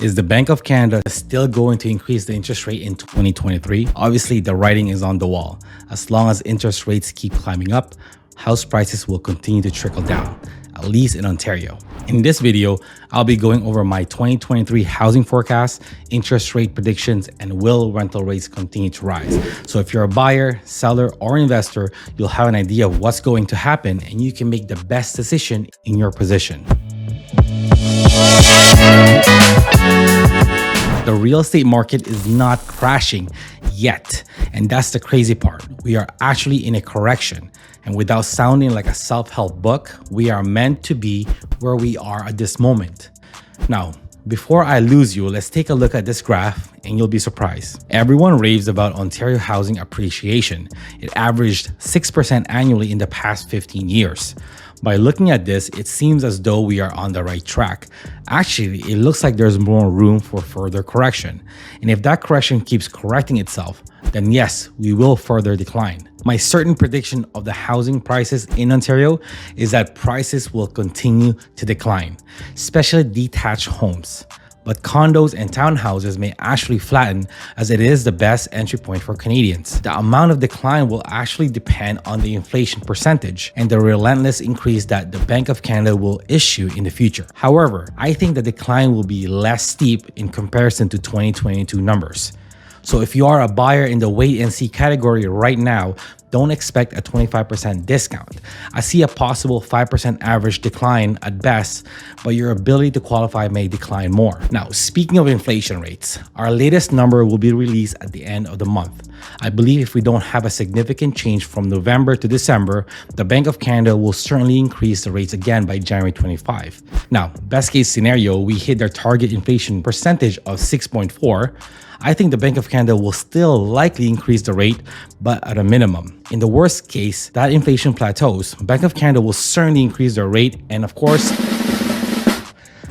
Is the Bank of Canada still going to increase the interest rate in 2023? Obviously, the writing is on the wall. As long as interest rates keep climbing up, house prices will continue to trickle down, at least in Ontario. In this video, I'll be going over my 2023 housing forecast, interest rate predictions, and will rental rates continue to rise. So if you're a buyer, seller, or investor, you'll have an idea of what's going to happen and you can make the best decision in your position. The real estate market is not crashing yet, and that's the crazy part. We are actually in a correction, and without sounding like a self-help book, we are meant to be where we are at this moment. Now, before I lose you, let's take a look at this graph and you'll be surprised. Everyone raves about Ontario housing appreciation. It averaged 6% annually in the past 15 years. By looking at this, it seems as though we are on the right track. Actually, it looks like there's more room for further correction. And if that correction keeps correcting itself, then yes, we will further decline. My certain prediction of the housing prices in Ontario is that prices will continue to decline, especially detached homes. But condos and townhouses may actually flatten, as it is the best entry point for Canadians. The amount of decline will actually depend on the inflation percentage and the relentless increase that the Bank of Canada will issue in the future. However, I think the decline will be less steep in comparison to 2022 numbers. So if you are a buyer in the wait and see category right now, don't expect a 25% discount. I see a possible 5% average decline at best, but your ability to qualify may decline more. Now, speaking of inflation rates, our latest number will be released at the end of the month. I believe if we don't have a significant change from November to December, the Bank of Canada will certainly increase the rates again by January 25. Now, best case scenario, we hit their target inflation percentage of 6.4. I think the Bank of Canada will still likely increase the rate, but at a minimum. In the worst case, that inflation plateaus, Bank of Canada will certainly increase their rate, and of course,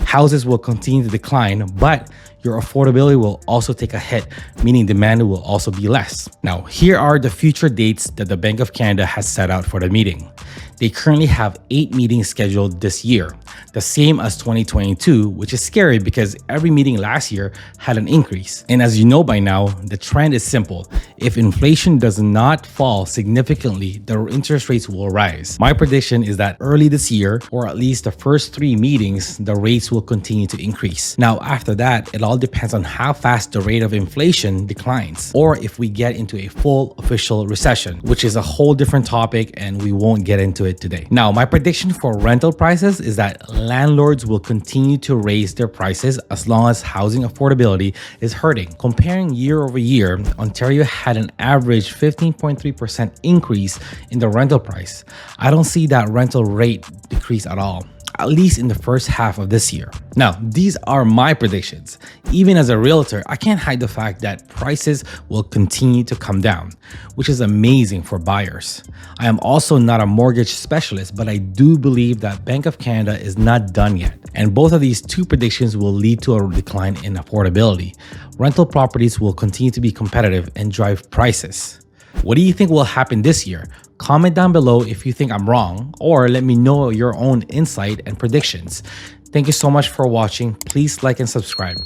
houses will continue to decline, but your affordability will also take a hit, meaning demand will also be less. Now, here are the future dates that the Bank of Canada has set out for the meeting. They currently have 8 meetings scheduled this year, the same as 2022, which is scary because every meeting last year had an increase. And as you know by now, the trend is simple. If inflation does not fall significantly, the interest rates will rise. My prediction is that early this year, or at least the first 3 meetings, the rates will continue to increase. Now, after that, it all depends on how fast the rate of inflation declines, or if we get into a full official recession, which is a whole different topic and we won't get into it today. Now, my prediction for rental prices is that landlords will continue to raise their prices as long as housing affordability is hurting. Comparing year over year, Ontario had an average 15.3% increase in the rental price. I don't see that rental rate decrease at all, at least in the first half of this year. Now, these are my predictions. Even as a realtor, I can't hide the fact that prices will continue to come down, which is amazing for buyers. I am also not a mortgage specialist, but I do believe that Bank of Canada is not done yet. And both of these two predictions will lead to a decline in affordability. Rental properties will continue to be competitive and drive prices. What do you think will happen this year? Comment down below if you think I'm wrong, or let me know your own insight and predictions. Thank you so much for watching. Please like and subscribe.